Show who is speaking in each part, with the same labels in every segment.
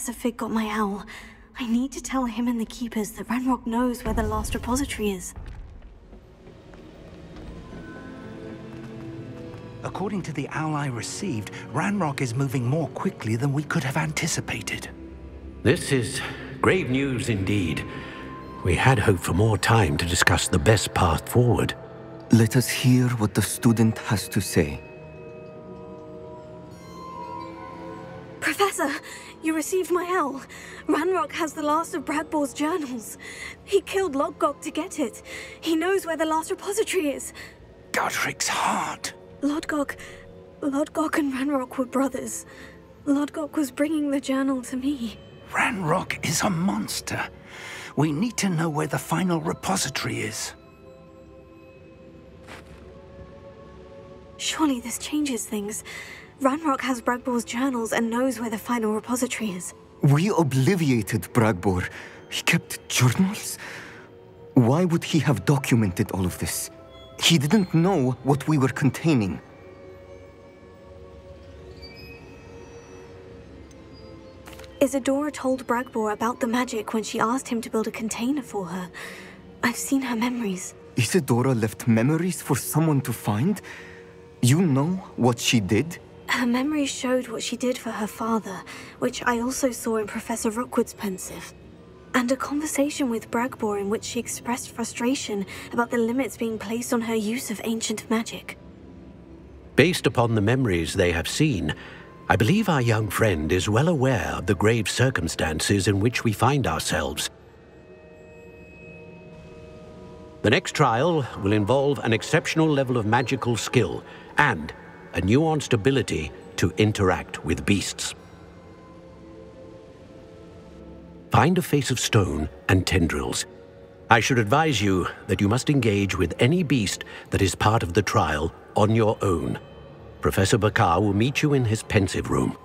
Speaker 1: Professor Fig got my owl. I need to tell him and the Keepers that Ranrock knows where the last repository is.
Speaker 2: According to the owl I received, Ranrock is moving more quickly than we could have anticipated.
Speaker 3: This is grave news indeed. We had hoped for more time to discuss the best path forward.
Speaker 4: Let us hear what the student has to say.
Speaker 1: Professor, you received my owl. Ranrock has the last of Bragbor's journals. He killed Lodgok to get it. He knows where the last repository is.
Speaker 2: Godric's heart.
Speaker 1: Lodgok and Ranrock were brothers. Lodgok was bringing the journal to me.
Speaker 2: Ranrock is a monster. We need to know where the final repository is.
Speaker 1: Surely this changes things. Ranrock has Bragbor's journals and knows where the final repository is.
Speaker 4: We obliviated Bragbor. He kept journals? Why would he have documented all of this? He didn't know what we were containing.
Speaker 1: Isadora told Bragbor about the magic when she asked him to build a container for her. I've seen her memories.
Speaker 4: Isadora left memories for someone to find? You know what she did?
Speaker 1: Her memories showed what she did for her father, which I also saw in Professor Rookwood's pensive. And a conversation with Bragbor in which she expressed frustration about the limits being placed on her use of ancient magic.
Speaker 3: Based upon the memories they have seen, I believe our young friend is well aware of the grave circumstances in which we find ourselves. The next trial will involve an exceptional level of magical skill and a nuanced ability to interact with beasts. Find a face of stone and tendrils. I should advise you that you must engage with any beast that is part of the trial on your own. Professor Bakar will meet you in his pensive room.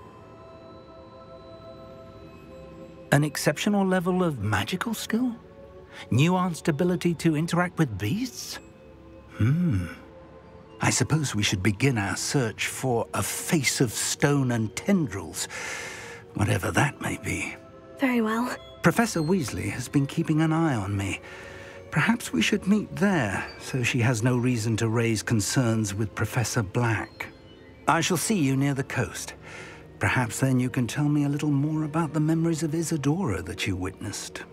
Speaker 2: An exceptional level of magical skill? Nuanced ability to interact with beasts? I suppose we should begin our search for a face of stone and tendrils, whatever that may be.
Speaker 1: Very well.
Speaker 2: Professor Weasley has been keeping an eye on me. Perhaps we should meet there, so she has no reason to raise concerns with Professor Black. I shall see you near the coast. Perhaps then you can tell me a little more about the memories of Isadora that you witnessed.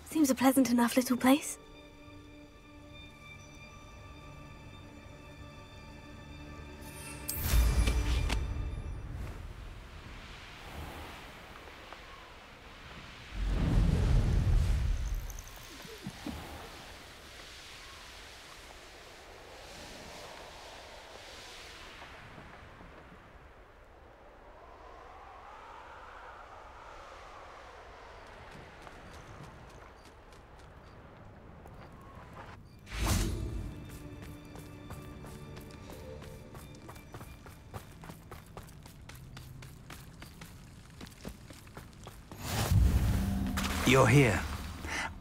Speaker 1: Seems a pleasant enough little place.
Speaker 2: You're here.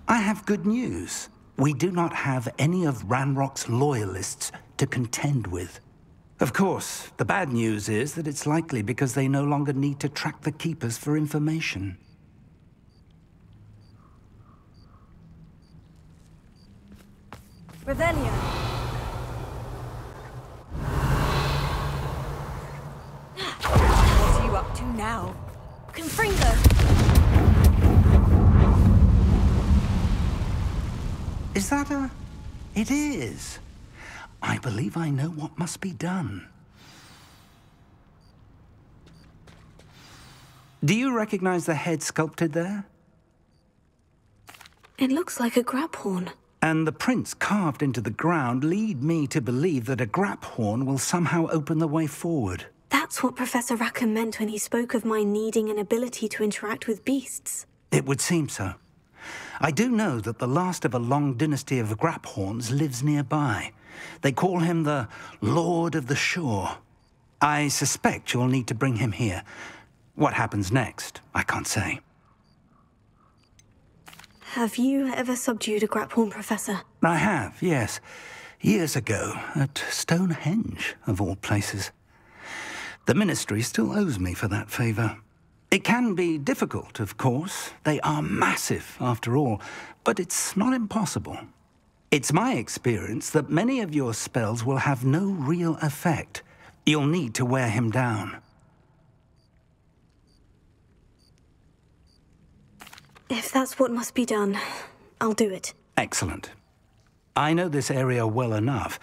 Speaker 2: I have good news. We do not have any of Ranrock's loyalists to contend with. Of course, the bad news is that it's likely because they no longer need to track the Keepers for information.
Speaker 1: Revelio.
Speaker 5: What are you up to now?
Speaker 1: Confringo!
Speaker 2: Is that a... It is. I believe I know what must be done. Do you recognize the head sculpted there?
Speaker 1: It looks like a grab horn.
Speaker 2: And the prints carved into the ground lead me to believe that a grab horn will somehow open the way forward.
Speaker 1: That's what Professor Rackham meant when he spoke of my needing an ability to interact with beasts.
Speaker 2: It would seem so. I do know that the last of a long dynasty of Graphorns lives nearby. They call him the Lord of the Shore. I suspect you'll need to bring him here. What happens next, I can't say.
Speaker 1: Have you ever subdued a Graphorn, Professor?
Speaker 2: I have, yes. Years ago, at Stonehenge, of all places. The Ministry still owes me for that favor. It can be difficult, of course. They are massive, after all, but it's not impossible. It's my experience that many of your spells will have no real effect. You'll need to wear him down.
Speaker 1: If that's what must be done, I'll do it.
Speaker 2: Excellent. I know this area well enough.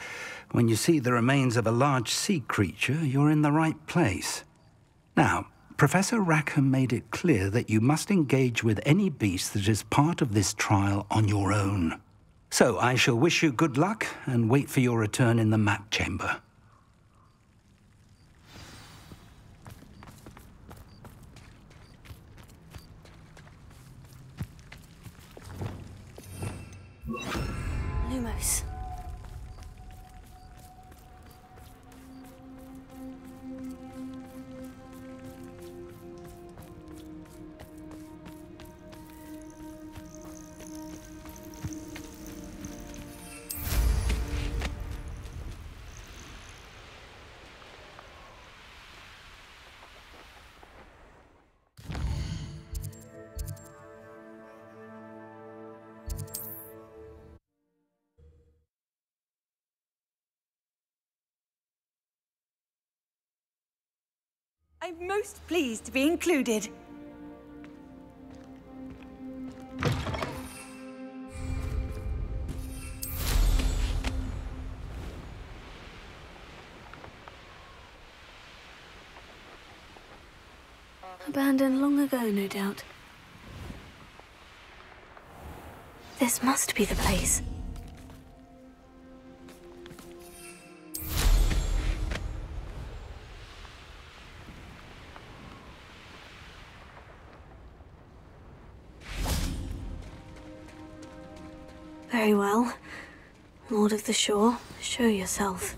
Speaker 2: When you see the remains of a large sea creature, you're in the right place. Now, Professor Rackham made it clear that you must engage with any beast that is part of this trial on your own. So I shall wish you good luck and wait for your return in the map chamber.
Speaker 1: Lumos.
Speaker 5: I'm most pleased to be included.
Speaker 1: Abandoned long ago, no doubt. This must be the place. Very well. Lord of the Shore, show yourself.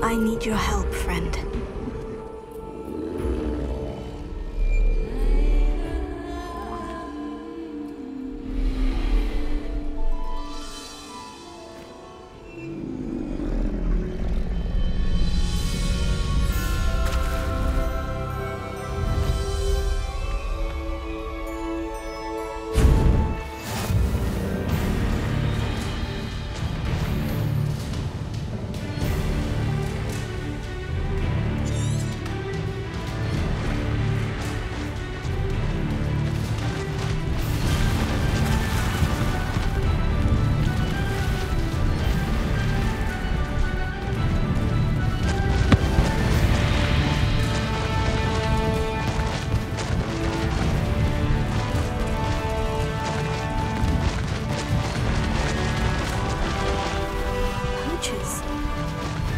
Speaker 1: I need your help, friend.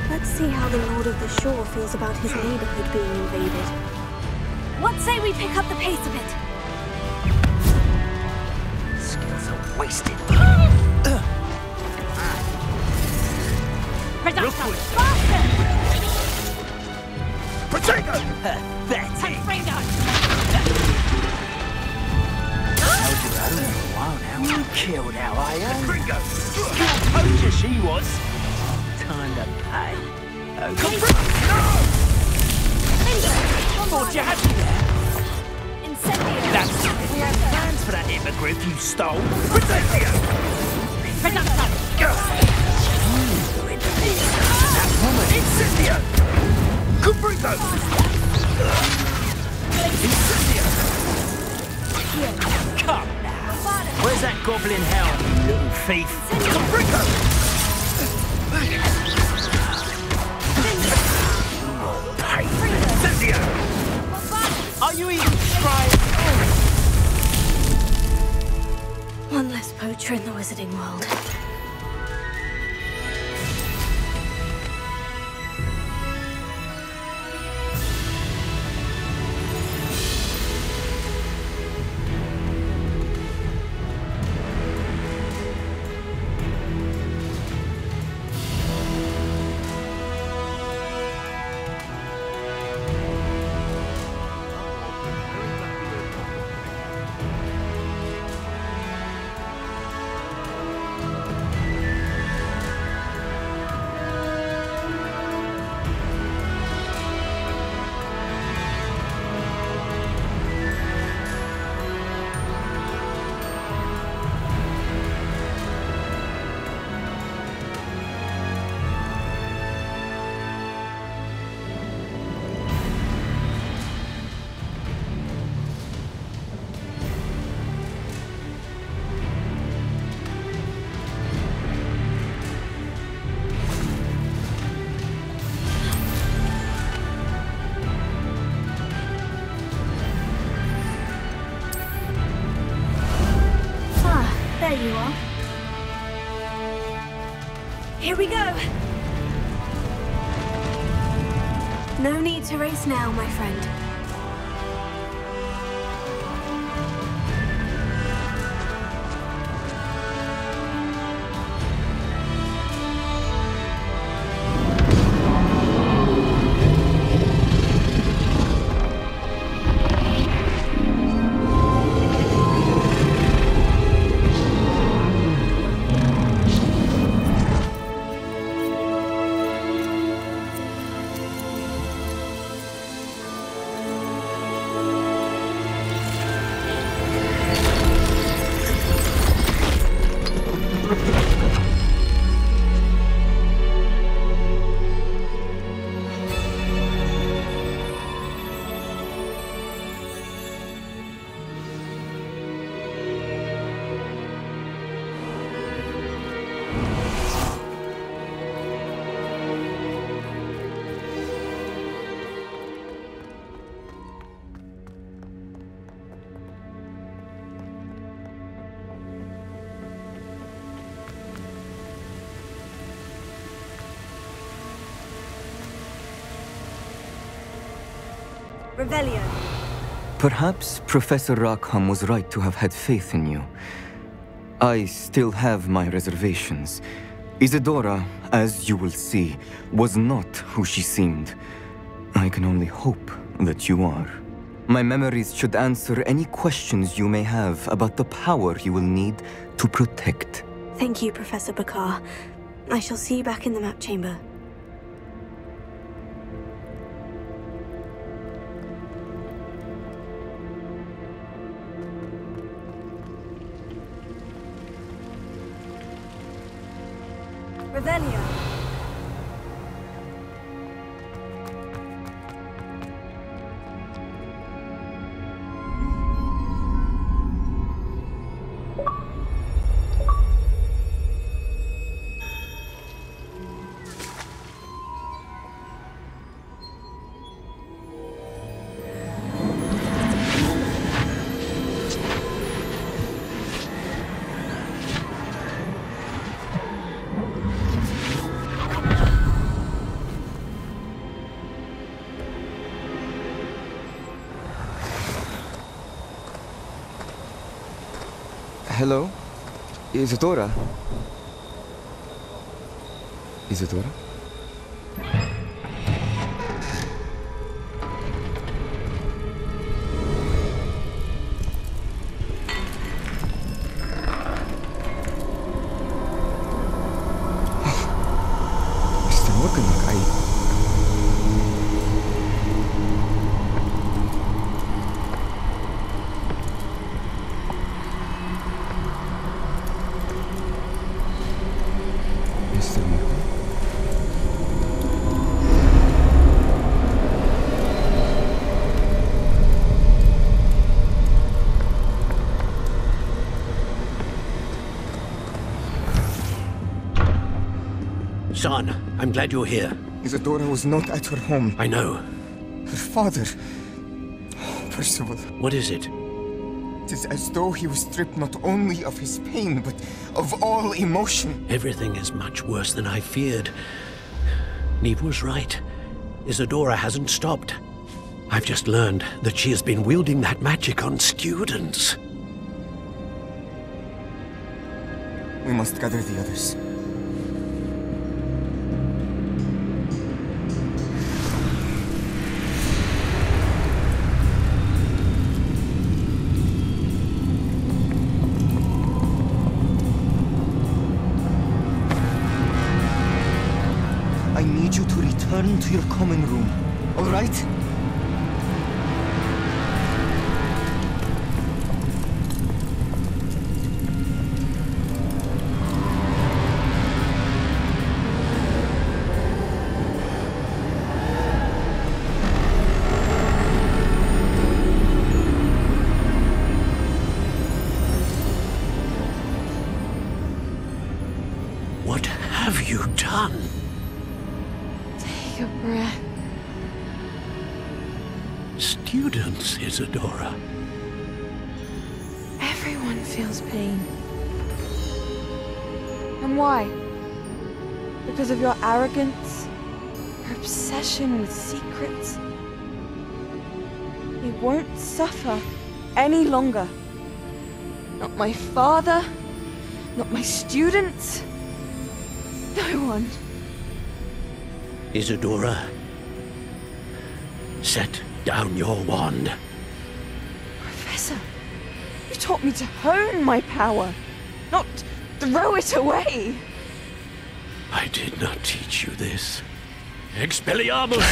Speaker 1: Let's see how the Lord of the Shore feels about his neighborhood being invaded.
Speaker 5: What say we pick up the pace a bit?
Speaker 6: Skills are wasted.
Speaker 5: Production! Faster!
Speaker 6: Protego! Pathetic! Held your own for a while now. You killed our IO. Gringo! Skilled poacher she was. Time to pay. Okay. Thought you had me there.
Speaker 5: Incendio!
Speaker 6: That's it. We had plans for that hippogriff you stole. Incendio!
Speaker 5: Production!
Speaker 6: That woman! Incendio! Cabrito! Incendio! Come now. Where's that goblin hell, you little thief? Cabrito! Are you even trying?
Speaker 1: One less poacher in the wizarding world. There you are. Here we go! No need to race now, my friend. Revelio.
Speaker 4: Perhaps Professor Rackham was right to have had faith in you. I still have my reservations. Isadora, as you will see, was not who she seemed. I can only hope that you are. My memories should answer any questions you may have about the power you will need to protect.
Speaker 1: Thank you, Professor Bakar. I shall see you back in the map chamber.
Speaker 5: Revelio.
Speaker 4: Hello? Isadora? Isadora? Mr. Morgan, Mr. Morgan?
Speaker 3: Son, I'm glad you're here.
Speaker 4: Isadora was not at her home.
Speaker 3: I know.
Speaker 4: Her father... Oh, Percival.
Speaker 3: What is it?
Speaker 4: It is as though he was stripped not only of his pain, but of all emotion.
Speaker 3: Everything is much worse than I feared. Neve was right. Isadora hasn't stopped. I've just learned that she has been wielding that magic on students.
Speaker 4: We must gather the others. I need you to return to your common room, all right?
Speaker 3: What have you done?
Speaker 7: Take a breath.
Speaker 3: Students, Isadora.
Speaker 7: Everyone feels pain. And why? Because of your arrogance? Your obsession with secrets? You won't suffer any longer. Not my father, not my students, no one.
Speaker 3: Isadora, set down your wand.
Speaker 7: Professor, you taught me to hone my power, not throw it away.
Speaker 3: I did not teach you this. Expelliarmus!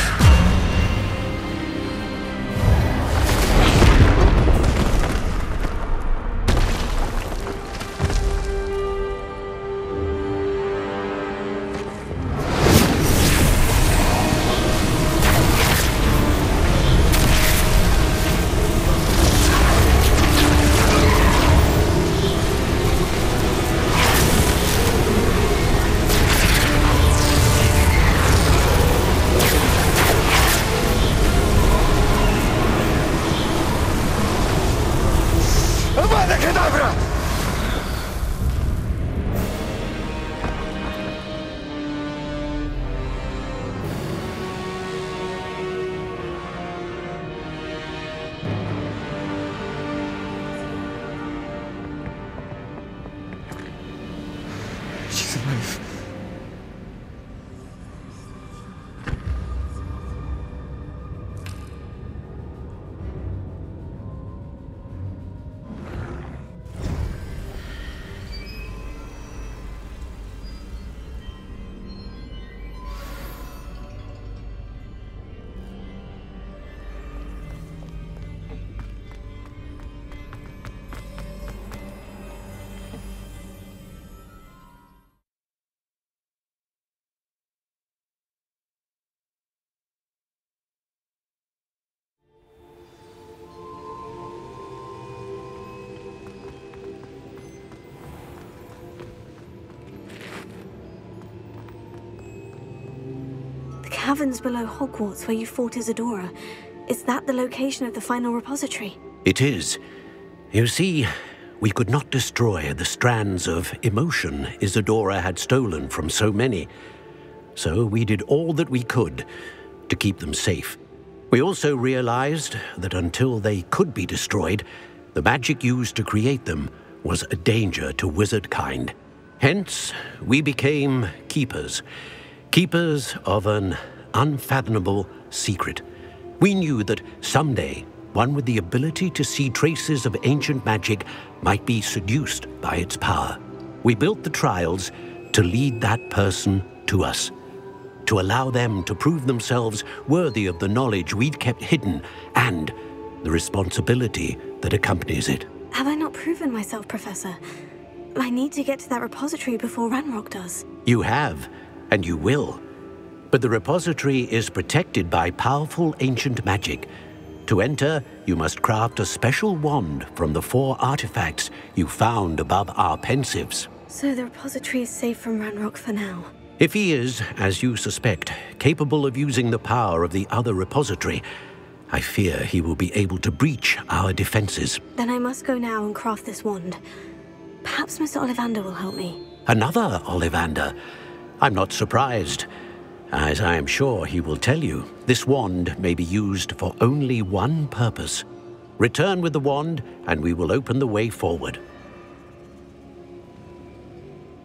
Speaker 4: She's alive.
Speaker 1: caverns below Hogwarts where you fought Isadora. Is that the location of the final repository?
Speaker 3: It is. You see, we could not destroy the strands of emotion Isadora had stolen from so many. So we did all that we could to keep them safe. We also realized that until they could be destroyed, the magic used to create them was a danger to wizard kind. Hence, we became keepers. Keepers of an unfathomable secret. We knew that someday, one with the ability to see traces of ancient magic might be seduced by its power. We built the trials to lead that person to us, to allow them to prove themselves worthy of the knowledge we'd kept hidden and the responsibility that accompanies it.
Speaker 1: Have I not proven myself, Professor? I need to get to that repository before Ranrock does.
Speaker 3: You have, and you will. But the repository is protected by powerful ancient magic. To enter, you must craft a special wand from the 4 artifacts you found above our pensives.
Speaker 1: So the repository is safe from Ranrock for now.
Speaker 3: If he is, as you suspect, capable of using the power of the other repository, I fear he will be able to breach our defenses.
Speaker 1: Then I must go now and craft this wand. Perhaps Mr. Ollivander will help me.
Speaker 3: Another Ollivander? I'm not surprised. As I am sure he will tell you, this wand may be used for only one purpose. Return with the wand, and we will open the way forward.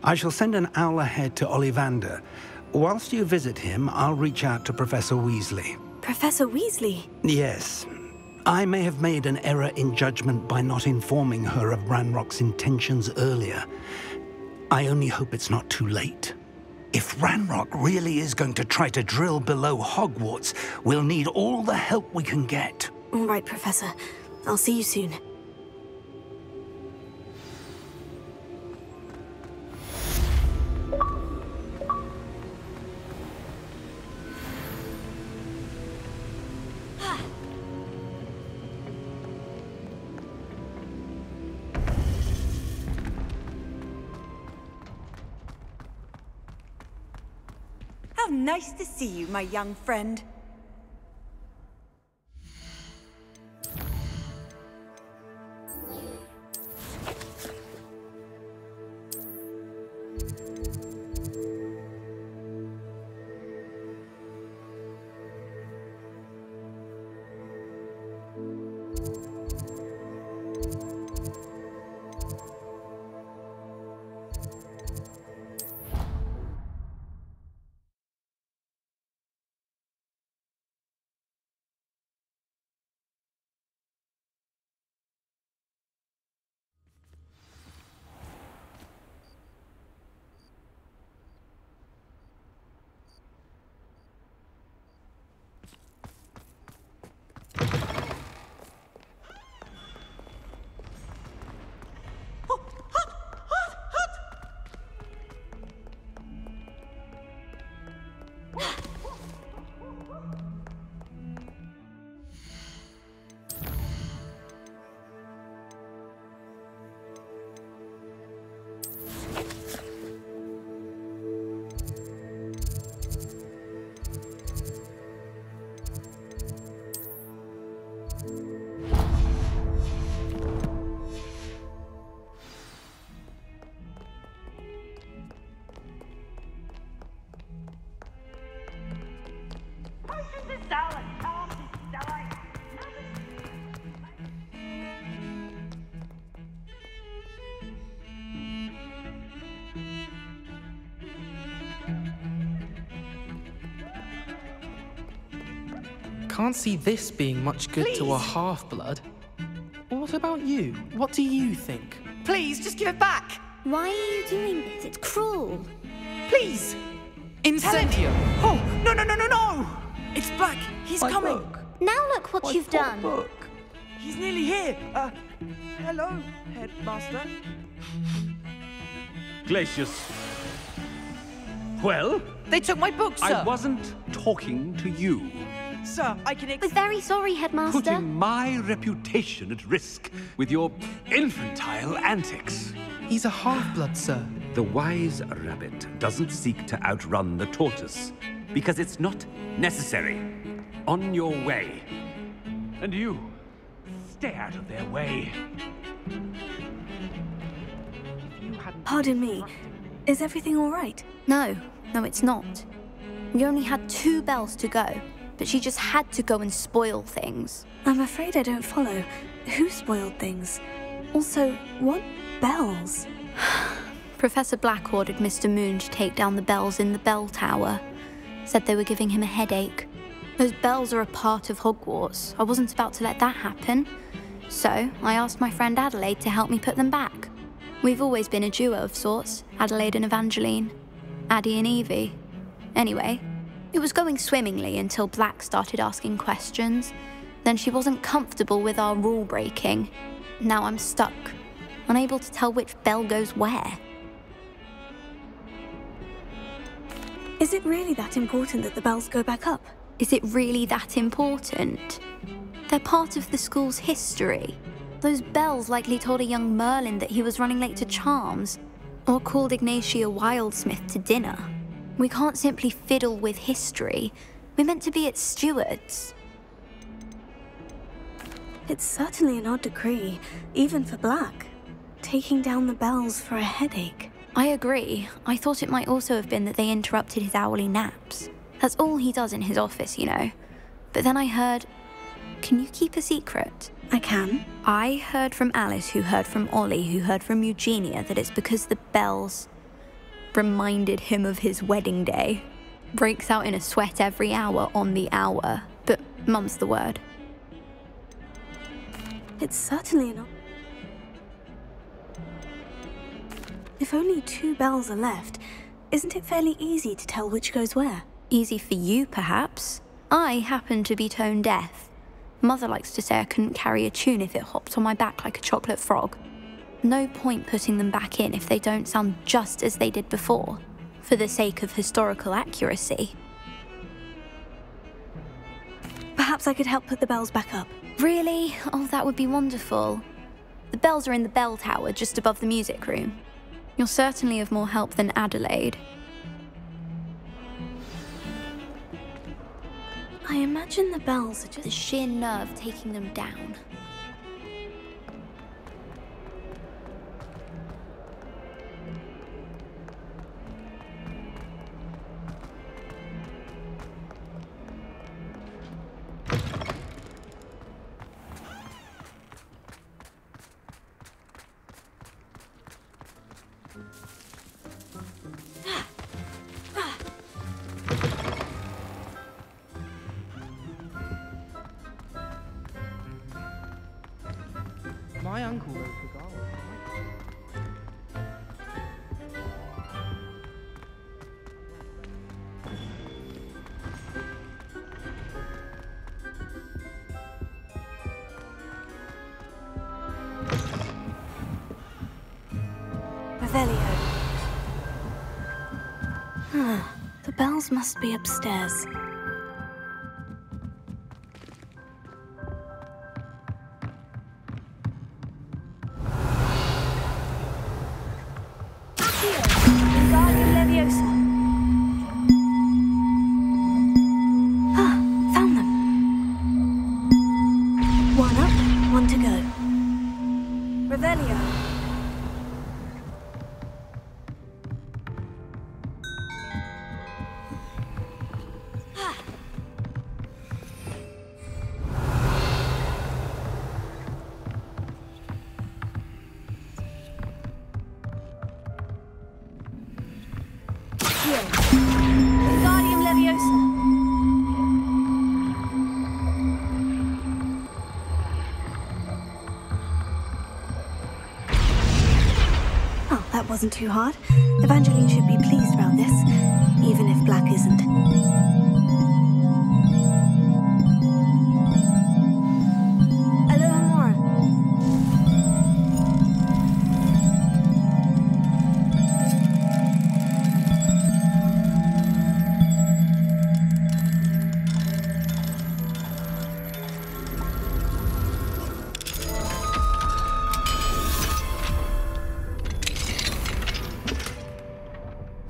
Speaker 2: I shall send an owl ahead to Ollivander. Whilst you visit him, I'll reach out to Professor Weasley.
Speaker 1: Professor Weasley?
Speaker 2: Yes. I may have made an error in judgment by not informing her of Ranrock's intentions earlier. I only hope it's not too late. If Ranrock really is going to try to drill below Hogwarts, we'll need all the help we can get.
Speaker 1: All right, Professor. I'll see you soon.
Speaker 8: How nice to see you, my young friend.
Speaker 9: Can't see this being much good to a half-blood. What about you? What do you think?
Speaker 8: Please, just give it back!
Speaker 5: Why are you doing this? It's cruel.
Speaker 8: Please!
Speaker 9: Incendio!
Speaker 8: Oh, no, no, no, no, no! It's Black. He's coming.
Speaker 5: Book. Now look what you've done.
Speaker 8: Book. He's nearly here. Hello, Headmaster.
Speaker 10: Glacius. Well?
Speaker 8: They took my book, sir.
Speaker 10: I wasn't talking to you.
Speaker 8: Sir, I can
Speaker 5: We're very sorry, Headmaster.
Speaker 10: Putting my reputation at risk with your infantile antics.
Speaker 9: He's a half-blood, sir.
Speaker 10: The wise rabbit doesn't seek to outrun the tortoise, because it's not necessary. On your way. And you, stay out of their way.
Speaker 1: Pardon me, is everything all right?
Speaker 11: No, it's not. We only had 2 bells to go, but she just had to go and spoil things.
Speaker 1: I'm afraid I don't follow. Who spoiled things? Also, what bells?
Speaker 11: Professor Black ordered Mr. Moon to take down the bells in the bell tower. Said they were giving him a headache. Those bells are a part of Hogwarts. I wasn't about to let that happen. So, I asked my friend Adelaide to help me put them back. We've always been a duo of sorts, Adelaide and Evangeline. Addie and Evie. Anyway, it was going swimmingly until Black started asking questions. Then she wasn't comfortable with our rule breaking. Now I'm stuck, unable to tell which bell goes where.
Speaker 1: Is it really that important that the bells go back up?
Speaker 11: Is it really that important? They're part of the school's history. Those bells likely told a young Merlin that he was running late to Charms, or called Ignatia Wildsmith to dinner. We can't simply fiddle with history. We're meant to be its stewards.
Speaker 1: It's certainly an odd decree, even for Black. Taking down the bells for a headache.
Speaker 11: I agree. I thought it might also have been that they interrupted his hourly naps. That's all he does in his office, you know. But then I heard... Can you keep a secret?
Speaker 1: I can.
Speaker 11: I heard from Alice, who heard from Ollie, who heard from Eugenia, that it's because the bells reminded him of his wedding day. Breaks out in a sweat every hour on the hour, but mum's the word.
Speaker 1: It's certainly an... If only 2 bells are left, isn't it fairly easy to tell which goes where?
Speaker 11: Easy for you, perhaps. I happen to be tone deaf. Mother likes to say I couldn't carry a tune if it hopped on my back like a chocolate frog. No point putting them back in if they don't sound just as they did before, for the sake of historical accuracy.
Speaker 1: Perhaps I could help put the bells back up.
Speaker 11: Really? Oh, that would be wonderful. The bells are in the bell tower just above the music room. You're certainly of more help than Adelaide.
Speaker 1: I imagine the bells are just...
Speaker 11: The sheer nerve taking them down.
Speaker 9: My uncle wrote the garden.
Speaker 1: Revelio. The bells must be upstairs. Found them. 1 up, 1 to go. Revelio. Wingardium Leviosa. Oh, that wasn't too hard. Evangeline should be pleased about this, even if Black isn't. Alohomora.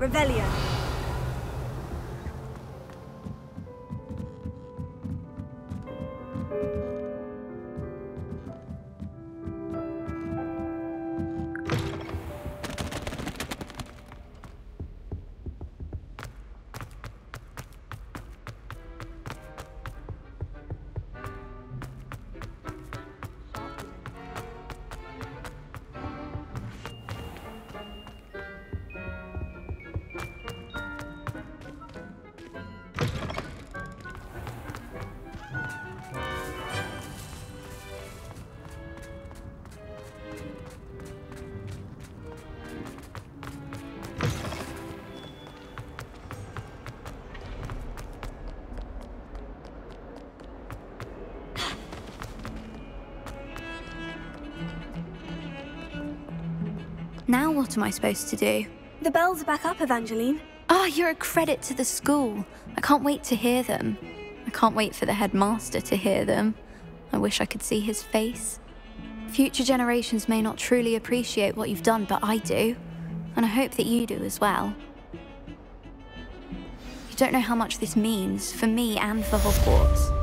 Speaker 1: Revelio.
Speaker 11: Now what am I supposed to do?
Speaker 1: The bells are back up, Evangeline.
Speaker 11: Oh, you're a credit to the school. I can't wait to hear them. I can't wait for the headmaster to hear them. I wish I could see his face. Future generations may not truly appreciate what you've done, but I do. And I hope that you do as well. You don't know how much this means for me and for Hogwarts.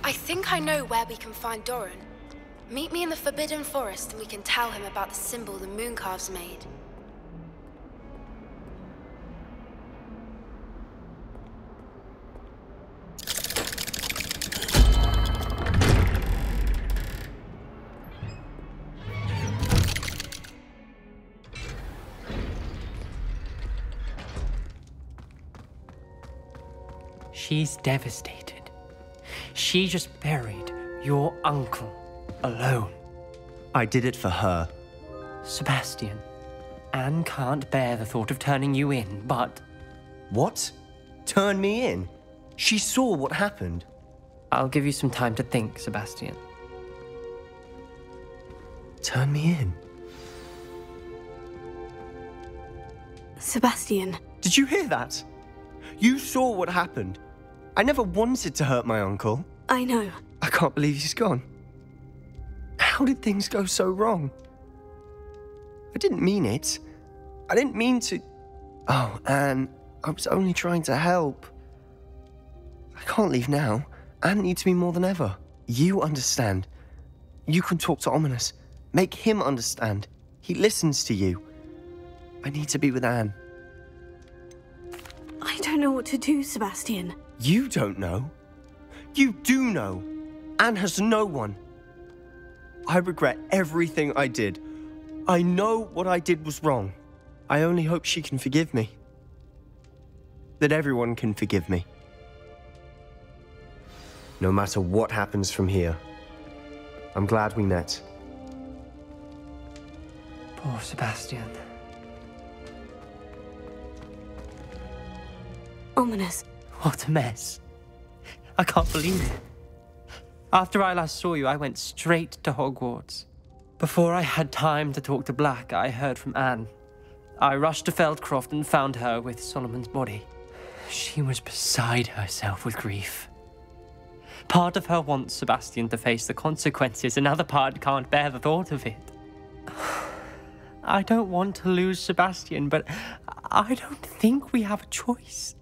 Speaker 12: I think I know where we can find Doran. Meet me in the Forbidden Forest and we can tell him about the symbol the Mooncalves made.
Speaker 6: She's devastated. She just buried your uncle alone.
Speaker 13: I did it for her.
Speaker 6: Sebastian, Anne can't bear the thought of turning you in, but...
Speaker 13: What? Turn me in? She saw what happened.
Speaker 6: I'll give you some time to think, Sebastian.
Speaker 13: Turn me in?
Speaker 1: Sebastian.
Speaker 13: Did you hear that? You saw what happened. I never wanted to hurt my uncle.
Speaker 1: I know.
Speaker 13: I can't believe he's gone. How did things go so wrong? I didn't mean it. I didn't mean to... Oh, Anne, I was only trying to help. I can't leave now. Anne needs me more than ever. You understand. You can talk to Ominous. Make him understand. He listens to you. I need to be with Anne.
Speaker 1: I don't know what to do, Sebastian.
Speaker 13: You don't know. You do know. Anne has no one. I regret everything I did. I know what I did was wrong. I only hope she can forgive me. That everyone can forgive me. No matter what happens from here, I'm glad we met.
Speaker 6: Poor Sebastian.
Speaker 1: Ominous.
Speaker 6: What a mess. I can't believe it. After I last saw you, I went straight to Hogwarts. Before I had time to talk to Black, I heard from Anne. I rushed to Feldcroft and found her with Solomon's body. She was beside herself with grief. Part of her wants Sebastian to face the consequences, another part can't bear the thought of it. I don't want to lose Sebastian, but I don't think we have a choice.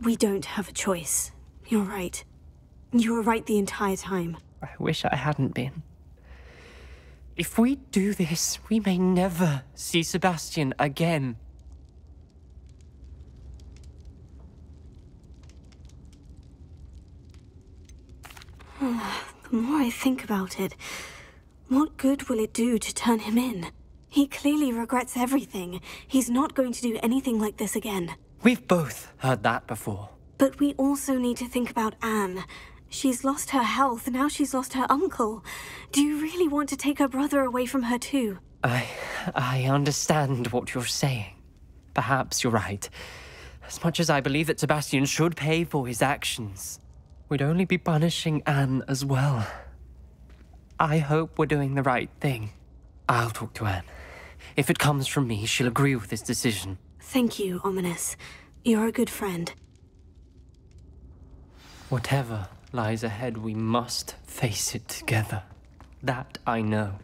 Speaker 1: We don't have a choice. You're right. You were right the entire time.
Speaker 6: I wish I hadn't been. If we do this, we may never see Sebastian again.
Speaker 1: The more I think about it, what good will it do to turn him in? He clearly regrets everything. He's not going to do anything like this again.
Speaker 6: We've both heard that before.
Speaker 1: But we also need to think about Anne. She's lost her health, now she's lost her uncle. Do you really want to take her brother away from her too?
Speaker 6: I understand what you're saying. Perhaps you're right. As much as I believe that Sebastian should pay for his actions, we'd only be punishing Anne as well. I hope we're doing the right thing. I'll talk to Anne. If it comes from me, she'll agree with this decision.
Speaker 1: Thank you, Ominous. You're a good friend.
Speaker 6: Whatever lies ahead, we must face it together. That I know.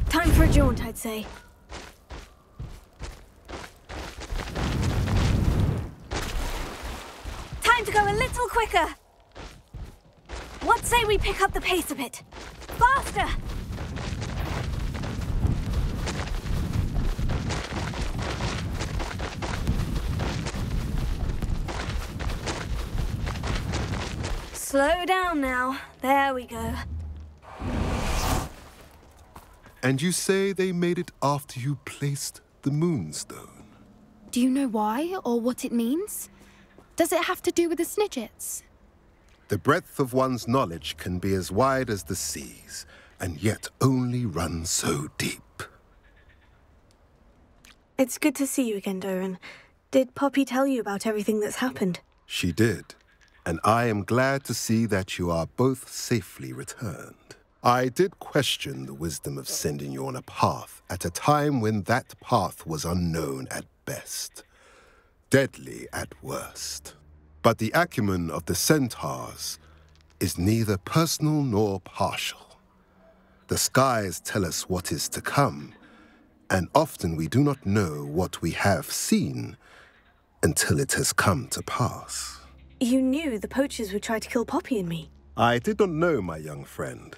Speaker 1: Time for a jaunt, I'd say. Time to go a little quicker. What say we pick up the pace a bit? Faster! Slow down now. There we go.
Speaker 14: And you say they made it after you placed the Moonstone?
Speaker 12: Do you know why, or what it means? Does it have to do with the Snidgets?
Speaker 14: The breadth of one's knowledge can be as wide as the seas, and yet only run so deep.
Speaker 1: It's good to see you again, Doran. Did Poppy tell you about everything that's happened?
Speaker 14: She did, and I am glad to see that you are both safely returned. I did question the wisdom of sending you on a path at a time when that path was unknown at best, deadly at worst. But the acumen of the centaurs is neither personal nor partial. The skies tell us what is to come, and often we do not know what we have seen until it has come to pass.
Speaker 1: You knew the poachers would try to kill Poppy and me.
Speaker 14: I did not know, my young friend.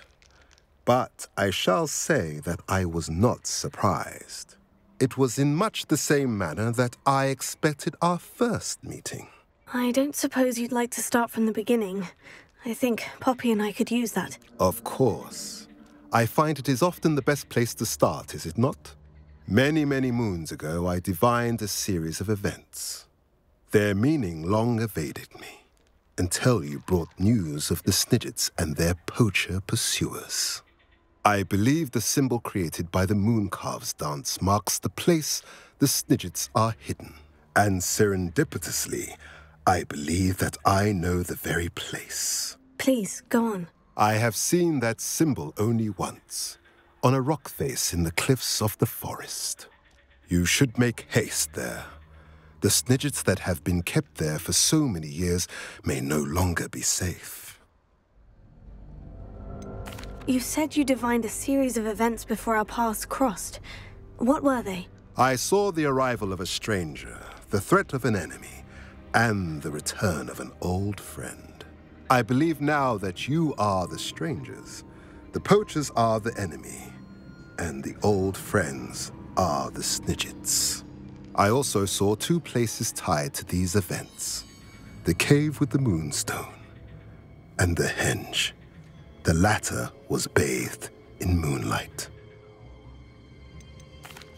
Speaker 14: But I shall say that I was not surprised. It was in much the same manner that I expected our first meeting.
Speaker 1: I don't suppose you'd like to start from the beginning. I think Poppy and I could use that.
Speaker 14: Of course. I find it is often the best place to start, is it not? Many, many moons ago, I divined a series of events. Their meaning long evaded me, until you brought news of the Snidgets and their poacher pursuers. I believe the symbol created by the Mooncalves dance marks the place the Snidgets are hidden. And serendipitously, I believe that I know the very place.
Speaker 1: Please, go on.
Speaker 14: I have seen that symbol only once, on a rock face in the cliffs of the forest. You should make haste there. The Snidgets that have been kept there for so many years may no longer be safe.
Speaker 1: You said you divined a series of events before our paths crossed. What were they?
Speaker 14: I saw the arrival of a stranger, the threat of an enemy, and the return of an old friend. I believe now that you are the strangers, the poachers are the enemy, and the old friends are the Snidgets. I also saw two places tied to these events, the cave with the Moonstone and the henge. The latter was bathed in moonlight.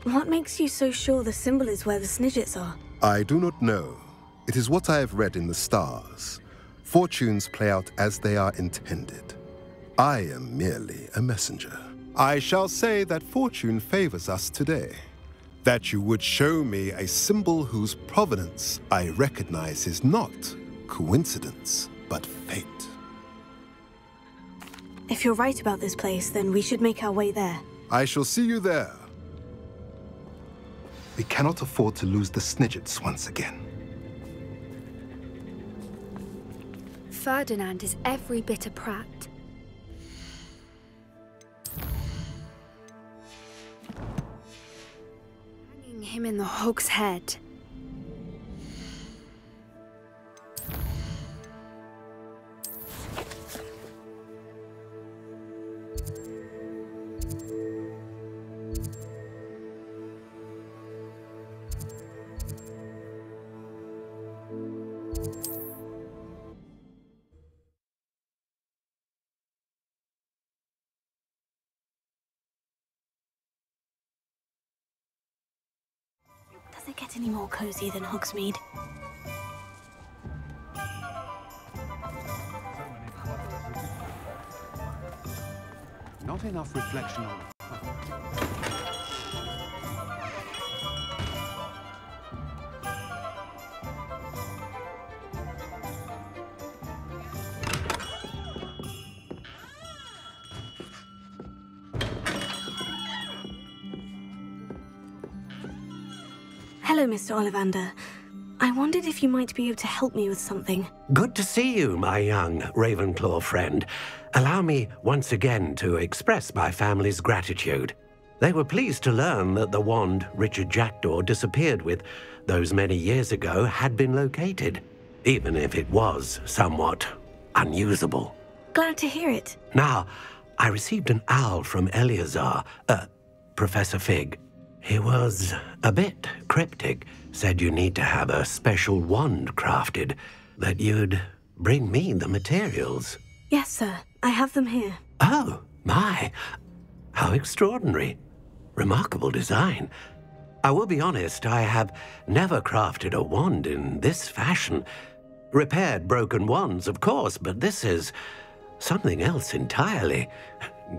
Speaker 1: What makes you so sure the symbol is where the Snidgets are?
Speaker 14: I do not know. It is what I have read in the stars. Fortunes play out as they are intended. I am merely a messenger. I shall say that fortune favors us today. That you would show me a symbol whose provenance I recognize is not coincidence, but fate.
Speaker 1: If you're right about this place, then we should make our way there.
Speaker 14: I shall see you there. We cannot afford to lose the Snidgets once again.
Speaker 12: Ferdinand is every bit a prat. Hanging him in the hog's head.
Speaker 1: Does it get any more cozy than Hogsmeade?
Speaker 10: Not enough reflection on...
Speaker 1: Hello, Mr. Ollivander. I wondered if you might be able to help me with something.
Speaker 3: Good to see you, my young Ravenclaw friend. Allow me once again to express my family's gratitude. They were pleased to learn that the wand Richard Jackdaw disappeared with those many years ago had been located, even if it was somewhat unusable.
Speaker 1: Glad to hear it.
Speaker 3: Now, I received an owl from Eleazar, Professor Fig. He was a bit cryptic, said you need to have a special wand crafted, that you'd bring me the materials.
Speaker 1: Yes, sir. I have them here.
Speaker 3: Oh, my. How extraordinary. Remarkable design. I will be honest, I have never crafted a wand in this fashion. Repaired broken wands, of course, but this is something else entirely.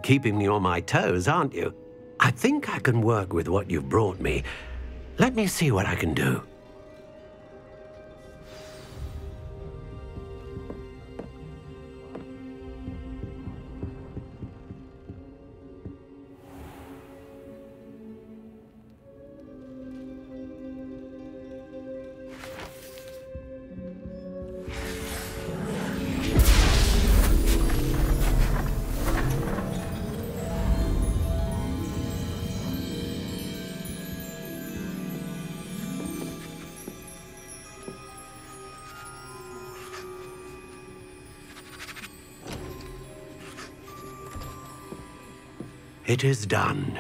Speaker 3: Keeping me on my toes, aren't you? I think I can work with what you've brought me. Let me see what I can do. It is done.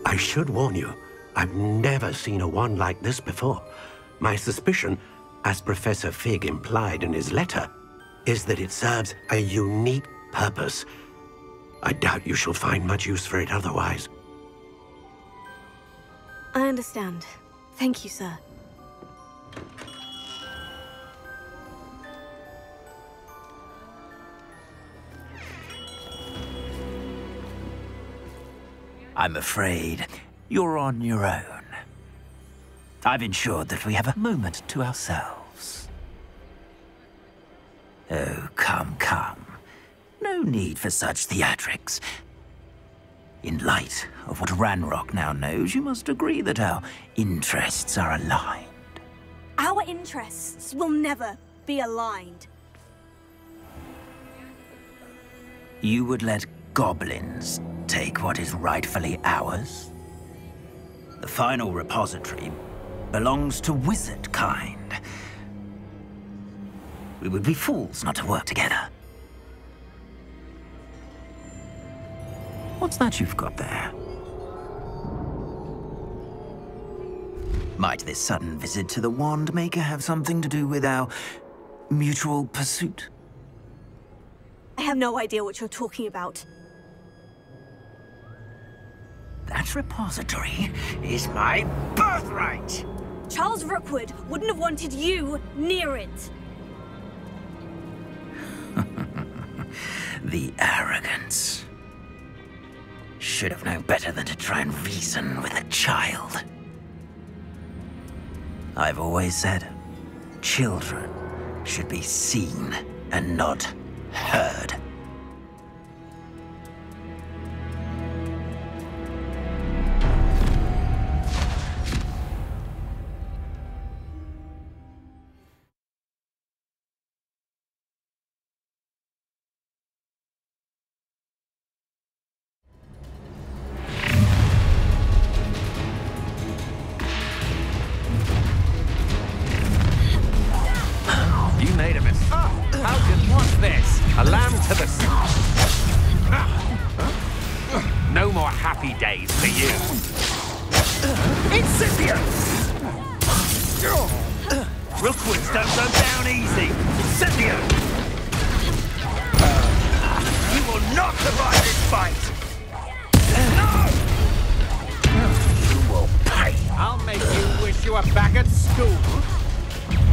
Speaker 3: I should warn you, I've never seen a wand like this before. My suspicion, as Professor Fig implied in his letter, is that it serves a unique purpose. I doubt you shall find much use for it otherwise.
Speaker 1: I understand. Thank you, sir.
Speaker 15: I'm afraid you're on your own. I've ensured that we have a moment to ourselves. Oh, come, come. No need for such theatrics. In light of what Ranrock now knows, you must agree that our interests are aligned.
Speaker 1: Our interests will never be aligned.
Speaker 15: You would let goblins take what is rightfully ours? The final repository belongs to wizard kind. We would be fools not to work together. What's that you've got there? Might this sudden visit to the Wand Maker have something to do with our mutual pursuit?
Speaker 1: I have no idea what you're talking about.
Speaker 15: That repository is my birthright!
Speaker 1: Charles Rookwood wouldn't have wanted you near it.
Speaker 15: The arrogance. Should have known better than to try and reason with a child. I've always said, children should be seen and not heard.
Speaker 10: No more happy days for you. Incendio! Rookwoods don't go down easy. Incendio! You will not survive this fight! No! You will pay. I'll make you wish you were back at school.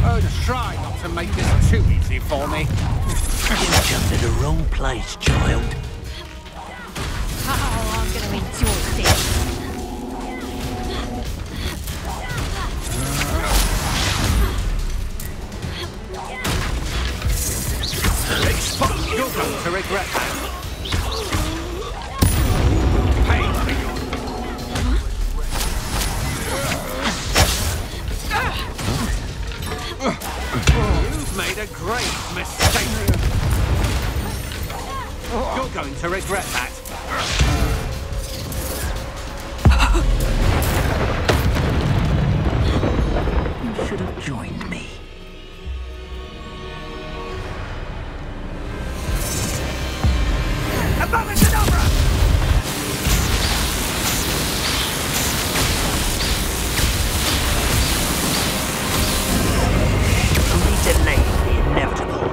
Speaker 10: Oh, try not to make this too easy for me.
Speaker 15: You jumped at the wrong place, child.
Speaker 5: Oh, I'm gonna enjoy this.
Speaker 10: You're going to regret that. Pay for your... You've made a great mistake. You're going to regret that.
Speaker 15: You should have joined me.
Speaker 10: Above and Tenebra!
Speaker 15: We delayed the inevitable.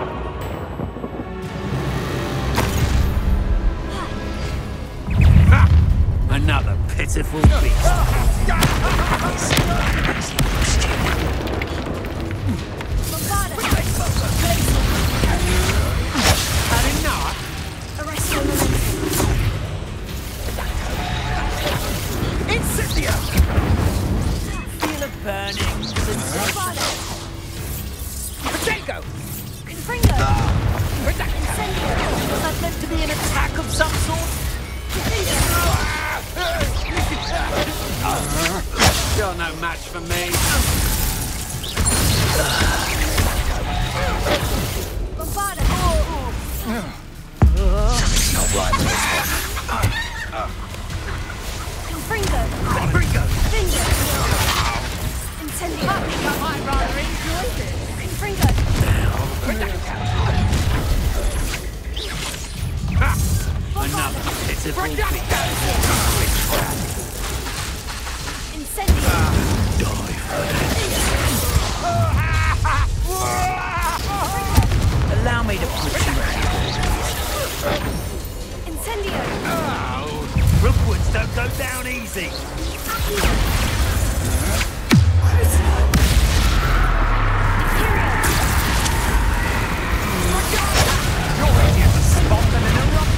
Speaker 10: Another pitiful beast. Had enough? Incendio! Feel it burning. Potato!
Speaker 5: Confringo!
Speaker 10: Was that meant to be an attack of some sort? You're no match for me.
Speaker 15: Something's not right with this one.
Speaker 5: Confringo!
Speaker 10: Confringo!
Speaker 5: Finger! Incendio! I think I might rather enjoy this. Confringo!
Speaker 10: Another pitiful beast.
Speaker 5: Incendio!
Speaker 15: Allow me to put you out.
Speaker 5: Incendio!
Speaker 10: Oh, Rookwoods don't go down easy. You're easier to spot than an eruption.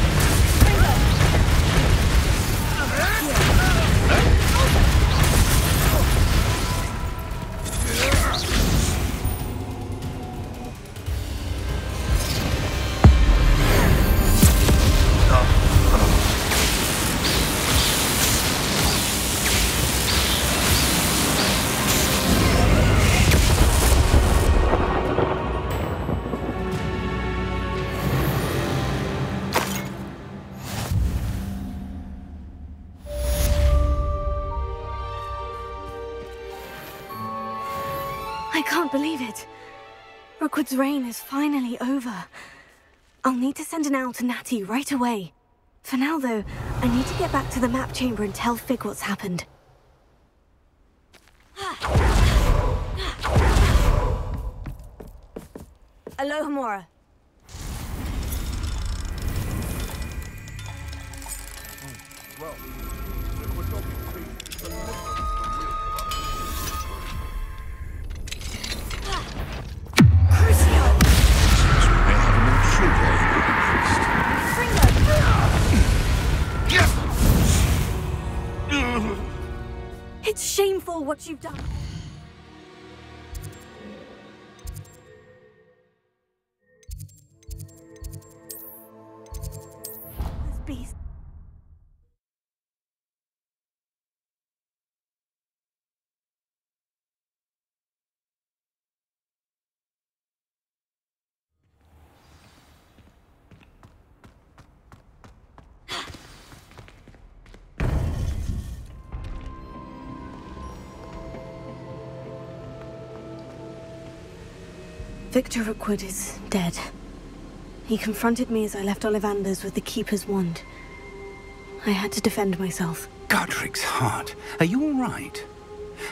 Speaker 1: I can't believe it. Rookwood's reign is finally over. I'll need to send an owl to Natty right away. For now, though, I need to get back to the map chamber and tell Fig what's happened. Alohomora.
Speaker 14: Well,
Speaker 1: It's shameful what you've done. This beast. Victor Rookwood is dead. He confronted me as I left Ollivander's with the Keeper's wand. I had to defend myself.
Speaker 2: Godric's heart. Are you all right?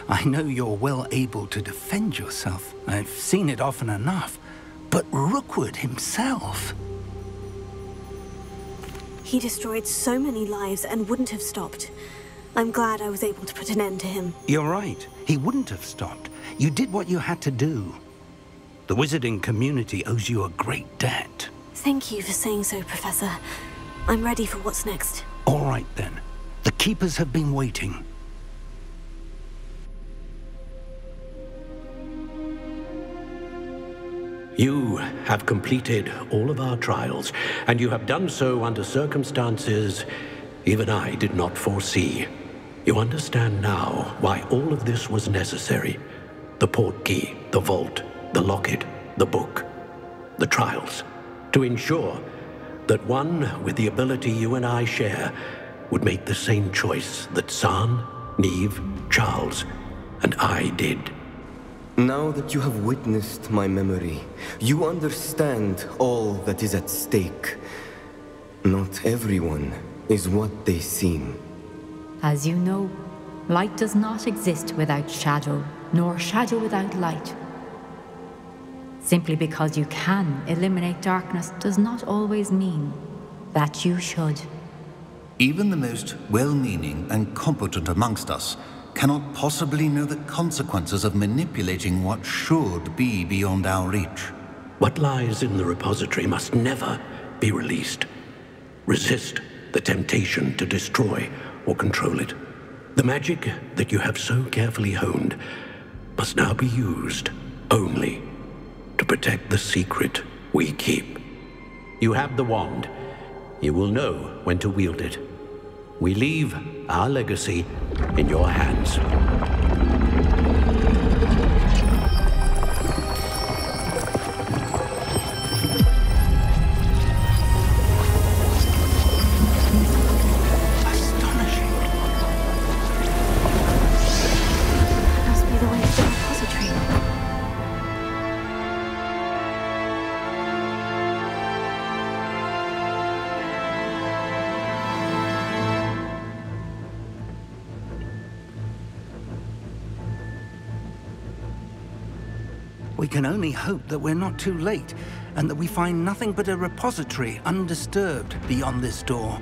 Speaker 2: I know you're well able to defend yourself. I've seen it often enough. But Rookwood himself...
Speaker 1: He destroyed so many lives and wouldn't have stopped. I'm glad I was able to put an end to him.
Speaker 2: You're right. He wouldn't have stopped. You did what you had to do. The wizarding community owes you a great debt.
Speaker 1: Thank you for saying so, Professor. I'm ready for what's next.
Speaker 2: All right, then. The Keepers have been waiting.
Speaker 3: You have completed all of our trials, and you have done so under circumstances even I did not foresee. You understand now why all of this was necessary. The portkey, the vault, the locket, the book, the trials, to ensure that one with the ability you and I share would make the same choice that San, Neve, Charles, and I did.
Speaker 4: Now that you have witnessed my memory, you understand all that is at stake. Not everyone is what they seem.
Speaker 16: As you know, light does not exist without shadow, nor shadow without light. Simply because you can eliminate darkness does not always mean that you should.
Speaker 17: Even the most well-meaning and competent amongst us cannot possibly know the consequences of manipulating what should be beyond our reach.
Speaker 3: What lies in the repository must never be released. Resist the temptation to destroy or control it. The magic that you have so carefully honed must now be used only to protect the secret we keep. You have the wand. You will know when to wield it. We leave our legacy in your hands.
Speaker 2: We can only hope that we're not too late, and that we find nothing but a repository undisturbed beyond this door.